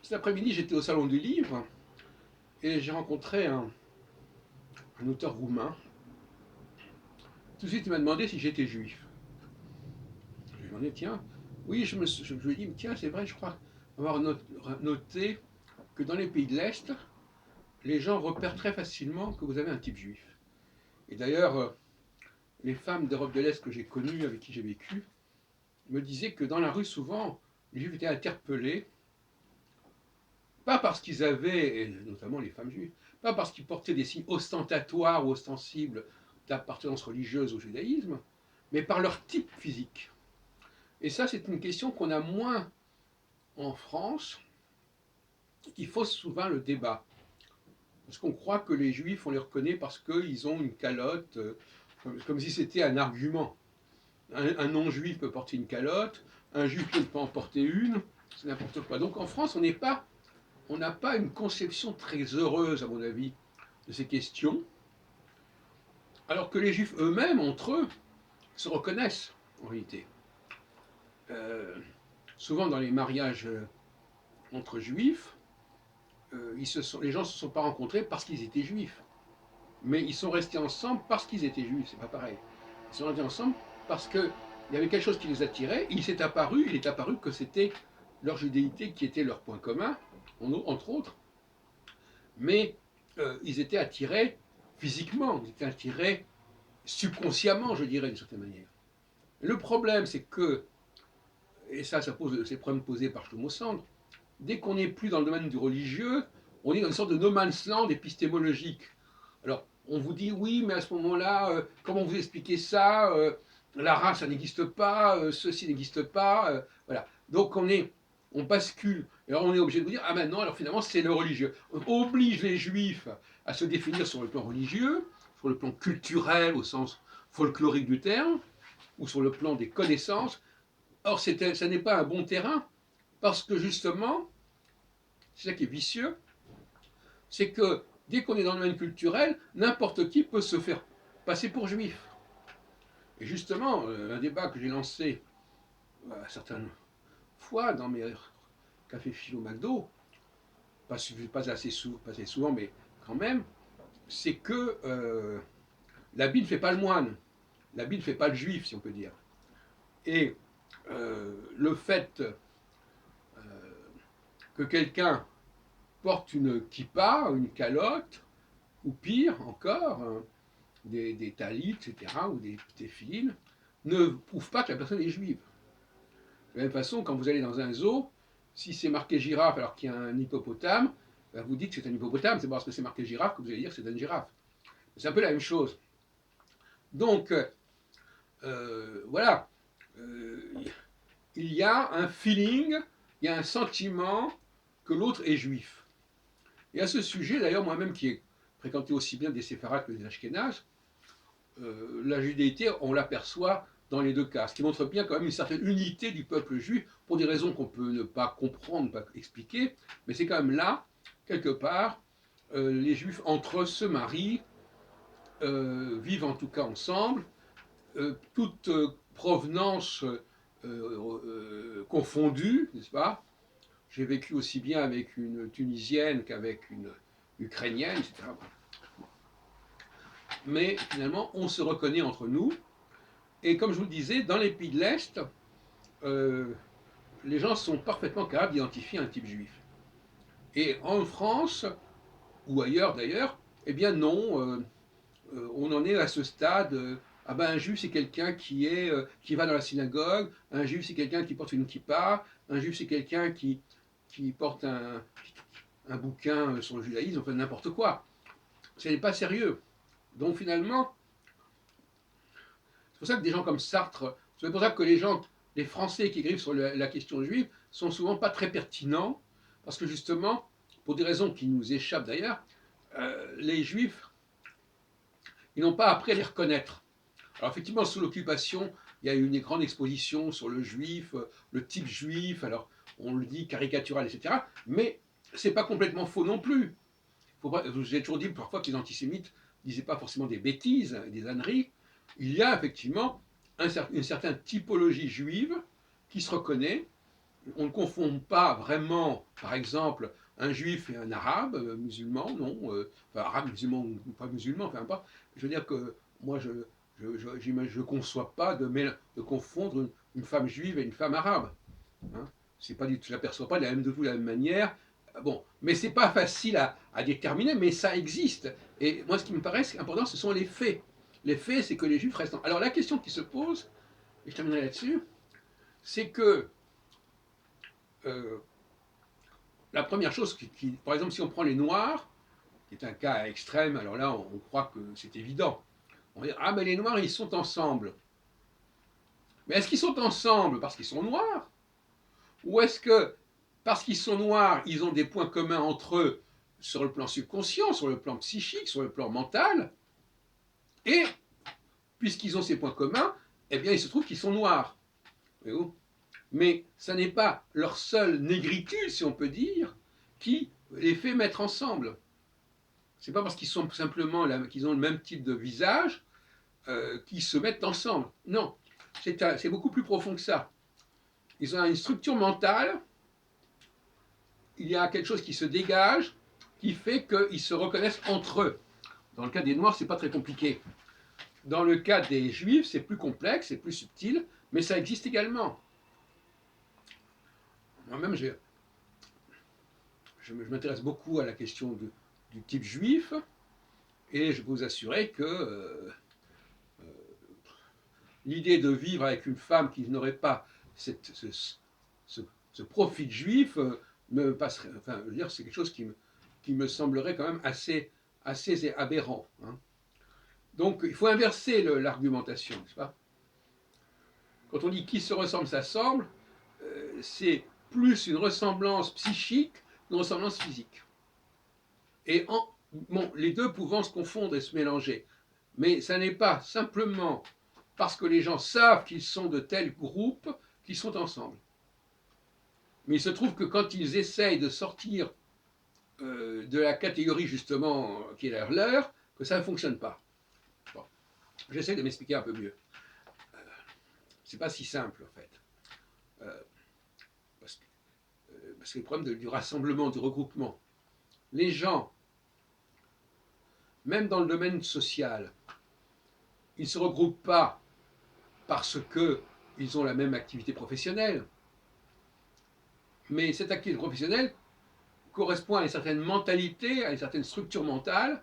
Cet après-midi, j'étais au Salon du Livre et j'ai rencontré un auteur roumain. Tout de suite, il m'a demandé si j'étais juif. Je lui ai demandé, tiens, oui, je lui ai dit, tiens, c'est vrai, je crois avoir noté que dans les pays de l'Est, les gens repèrent très facilement que vous avez un type juif. Et d'ailleurs, les femmes d'Europe de l'Est que j'ai connues, avec qui j'ai vécu, me disaient que dans la rue, souvent, les juifs étaient interpellés, pas parce qu'ils avaient, et notamment les femmes juives, pas parce qu'ils portaient des signes ostentatoires ou ostensibles d'appartenance religieuse au judaïsme, mais par leur type physique. Et ça, c'est une question qu'on a moins en France, qui fausse souvent le débat. Parce qu'on croit que les juifs, on les reconnaît parce qu'ils ont une calotte, comme si c'était un argument. Un non-juif peut porter une calotte, un juif ne peut pas en porter une, c'est n'importe quoi. Donc en France, on n'a pas une conception très heureuse, à mon avis, de ces questions, alors que les juifs eux-mêmes, entre eux, se reconnaissent, en réalité. Euh, Souvent dans les mariages entre juifs, les gens ne se sont pas rencontrés parce qu'ils étaient juifs, mais ils sont restés ensemble parce qu'ils étaient juifs, c'est pas pareil. Ils sont restés ensemble parce qu'il y avait quelque chose qui les attirait, et il est apparu que c'était leur judéité qui était leur point commun, entre autres, mais ils étaient attirés physiquement, ils étaient attirés subconsciemment, je dirais, d'une certaine manière. Le problème, c'est que, et ça pose ces problèmes posés par Shlomo Sand, dès qu'on n'est plus dans le domaine du religieux, on est dans une sorte de no man's land épistémologique. Alors, on vous dit, oui, mais à ce moment-là, comment vous expliquez ça la race, ça n'existe pas, ceci n'existe pas. Voilà. Donc, on bascule. Et alors, on est obligé de vous dire, ah maintenant, alors finalement, c'est le religieux. On oblige les juifs à se définir sur le plan religieux, sur le plan culturel, au sens folklorique du terme, ou sur le plan des connaissances. Or, ça n'est pas un bon terrain, parce que justement, c'est ça qui est vicieux, c'est que dès qu'on est dans le domaine culturel, n'importe qui peut se faire passer pour juif. Et justement, un débat que j'ai lancé certaines fois dans mes cafés philo McDo, pas assez souvent, mais quand même, c'est que l'habit ne fait pas le moine, l'habit ne fait pas le juif, si on peut dire. Et le fait que quelqu'un porte une kippa, une calotte, ou pire encore, des talits, etc., ou des téphilines, ne prouve pas que la personne est juive. De la même façon, quand vous allez dans un zoo, si c'est marqué girafe alors qu'il y a un hippopotame, ben vous dites que c'est un hippopotame, c'est parce que c'est marqué girafe que vous allez dire que c'est une girafe. C'est un peu la même chose. Donc, voilà, euh, il y a un feeling, il y a un sentiment que l'autre est juif. Et à ce sujet, d'ailleurs, moi-même qui ai fréquenté aussi bien des séfarades que des ashkénazes, la judéité, on l'aperçoit dans les deux cas, ce qui montre bien quand même une certaine unité du peuple juif, pour des raisons qu'on peut ne pas comprendre, pas expliquer, mais c'est quand même là, quelque part, les juifs entre eux se marient, vivent en tout cas ensemble, toute provenance confondue, n'est-ce pas? J'ai vécu aussi bien avec une Tunisienne qu'avec une Ukrainienne, etc. Mais finalement, on se reconnaît entre nous. Et comme je vous le disais, dans les pays de l'Est, euh, les gens sont parfaitement capables d'identifier un type juif. Et en France, ou ailleurs d'ailleurs, eh bien non, on en est à ce stade. Ah ben un juif c'est quelqu'un qui va dans la synagogue, un juif c'est quelqu'un qui porte une kippa, un juif c'est quelqu'un qui porte un bouquin sur le judaïsme, enfin n'importe quoi. Ce n'est pas sérieux. Donc finalement, c'est pour ça que des gens comme Sartre, c'est pour ça que les Français qui écrivent sur la question juive sont souvent pas très pertinents, parce que justement, pour des raisons qui nous échappent d'ailleurs, les Juifs, ils n'ont pas appris à les reconnaître. Alors effectivement, sous l'occupation, il y a eu une grande exposition sur le juif, le type juif, alors on le dit caricatural, etc. Mais c'est pas complètement faux non plus. J'ai toujours dit parfois que les antisémites ne disaient pas forcément des bêtises, des âneries. Il y a effectivement une certaine typologie juive qui se reconnaît, on ne confond pas vraiment, par exemple, un juif et un arabe musulman, non, enfin arabe, musulman ou pas musulman, enfin pas. Je veux dire que moi, je conçois pas de confondre une femme juive et une femme arabe. Hein. C'est pas du tout, je l'aperçois pas de la même manière. Bon, mais c'est pas facile à déterminer, mais ça existe. Et moi, ce qui me paraît important, ce sont les faits. Les faits, c'est que les juifs restent. Alors la question qui se pose, et je terminerai là-dessus, c'est que euh, la première chose, par exemple, si on prend les Noirs, qui est un cas extrême, alors là, on croit que c'est évident. On va dire, ah, mais les Noirs, ils sont ensemble. Mais est-ce qu'ils sont ensemble parce qu'ils sont Noirs? Ou est-ce que, parce qu'ils sont Noirs, ils ont des points communs entre eux sur le plan subconscient, sur le plan psychique, sur le plan mental? Et, puisqu'ils ont ces points communs, eh bien, il se trouve qu'ils sont Noirs. Mais ça n'est pas leur seule négritude, si on peut dire, qui les fait mettre ensemble. C'est pas parce qu'ils sont simplement qu'ils ont le même type de visage qu'ils se mettent ensemble. Non, c'est beaucoup plus profond que ça. Ils ont une structure mentale, il y a quelque chose qui se dégage, qui fait qu'ils se reconnaissent entre eux. Dans le cas des Noirs, c'est pas très compliqué. Dans le cas des Juifs, c'est plus complexe, c'est plus subtil, mais ça existe également. Moi-même, je m'intéresse beaucoup à la question du type juif, et je peux vous assurer que l'idée de vivre avec une femme qui n'aurait pas ce profil juif me passerait. Enfin, je veux dire, c'est quelque chose qui me semblerait quand même assez aberrant. Hein. Donc, il faut inverser l'argumentation, n'est-ce pas? Quand on dit qui se ressemble s'assemble, c'est plus une ressemblance psychique qu'une ressemblance physique. Et bon, les deux pouvant se confondre et se mélanger. Mais ça n'est pas simplement parce que les gens savent qu'ils sont de tel groupe qu'ils sont ensemble. Mais il se trouve que quand ils essayent de sortir de la catégorie justement qui est leur, que ça ne fonctionne pas. Bon. J'essaie de m'expliquer un peu mieux. C'est pas si simple en fait. Euh, parce que le problème du rassemblement, du regroupement. Les gens, même dans le domaine social, ils ne se regroupent pas parce qu'ils ont la même activité professionnelle. Mais cette activité professionnelle correspond à une certaine mentalité, à une certaine structure mentale,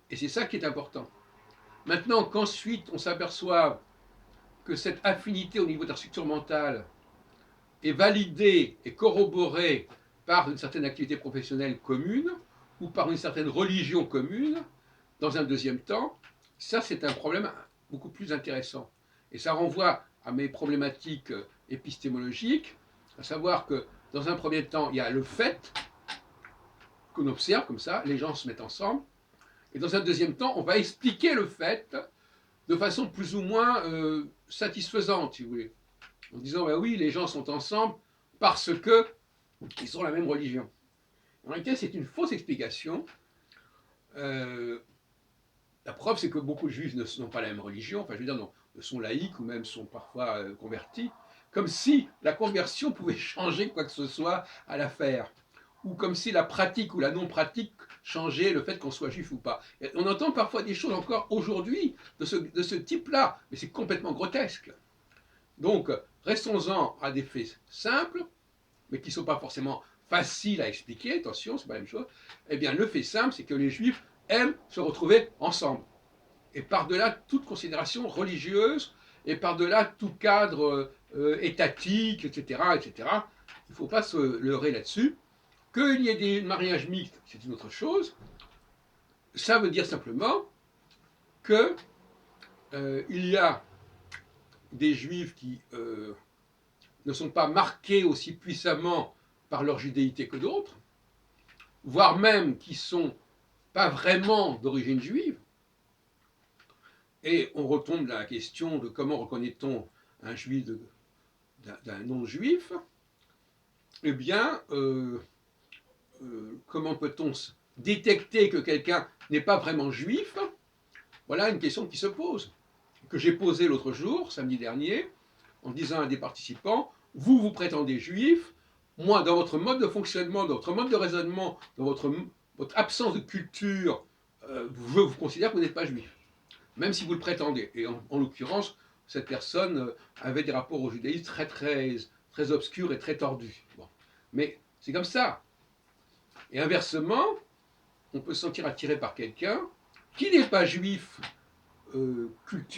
et c'est ça qui est important. Maintenant qu'ensuite on s'aperçoit que cette affinité au niveau de la structure mentale est validée et corroborée par une certaine activité professionnelle commune ou par une certaine religion commune, dans un deuxième temps, ça c'est un problème beaucoup plus intéressant. Et ça renvoie à mes problématiques épistémologiques, à savoir que dans un premier temps, il y a le fait qu'on observe comme ça, les gens se mettent ensemble, et dans un deuxième temps, on va expliquer le fait de façon plus ou moins satisfaisante, si vous voulez, en disant ben oui, les gens sont ensemble parce qu'ils ont la même religion. En réalité, c'est une fausse explication. La preuve, c'est que beaucoup de juifs n'ont pas la même religion, enfin je veux dire, non, sont laïcs ou même sont parfois convertis, comme si la conversion pouvait changer quoi que ce soit à l'affaire, ou comme si la pratique ou la non-pratique changeait le fait qu'on soit juif ou pas. Et on entend parfois des choses encore aujourd'hui de ce type-là, mais c'est complètement grotesque. Donc, restons-en à des faits simples, mais qui ne sont pas forcément faciles à expliquer, attention, c'est pas la même chose. Eh bien, le fait simple, c'est que les juifs aiment se retrouver ensemble. Et par-delà toute considération religieuse, et par-delà tout cadre étatique, etc., etc., il ne faut pas se leurrer là-dessus. Qu'il y ait des mariages mixtes, c'est une autre chose. Ça veut dire simplement que il y a des juifs qui ne sont pas marqués aussi puissamment par leur judéité que d'autres, voire même qui ne sont pas vraiment d'origine juive. Et on retombe à la question de comment reconnaît-on un juif d'un non-juif. Eh bien, comment peut-on détecter que quelqu'un n'est pas vraiment juif? Voilà une question qui se pose, que j'ai posée l'autre jour, samedi dernier, en disant à des participants, vous vous prétendez juif, moi, dans votre mode de fonctionnement, dans votre mode de raisonnement, dans votre absence de culture, je vous considère que vous n'êtes pas juif, même si vous le prétendez. Et en l'occurrence, cette personne avait des rapports au judaïsme très, très, très obscurs et très tordus. Bon. Mais c'est comme ça. Et inversement, on peut se sentir attiré par quelqu'un qui n'est pas juif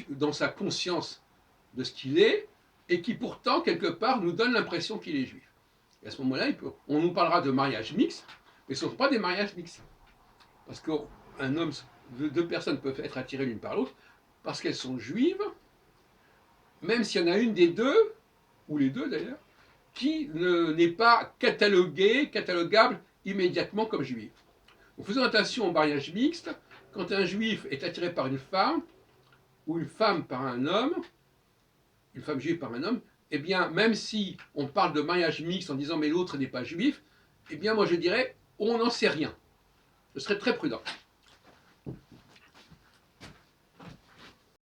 dans sa conscience de ce qu'il est, et qui pourtant, quelque part, nous donne l'impression qu'il est juif. Et à ce moment-là, on nous parlera de mariage mixte, mais ce ne sont pas des mariages mixtes. Parce qu'un homme, deux personnes peuvent être attirées l'une par l'autre, parce qu'elles sont juives, même s'il y en a une des deux, ou les deux d'ailleurs, qui n'est pas catalogable immédiatement comme juive. Donc faisons attention au mariage mixte. Quand un juif est attiré par une femme, ou une femme par un homme, une femme juive par un homme, eh bien, même si on parle de mariage mixte en disant mais l'autre n'est pas juif, eh bien, moi je dirais, on n'en sait rien. Je serais très prudent.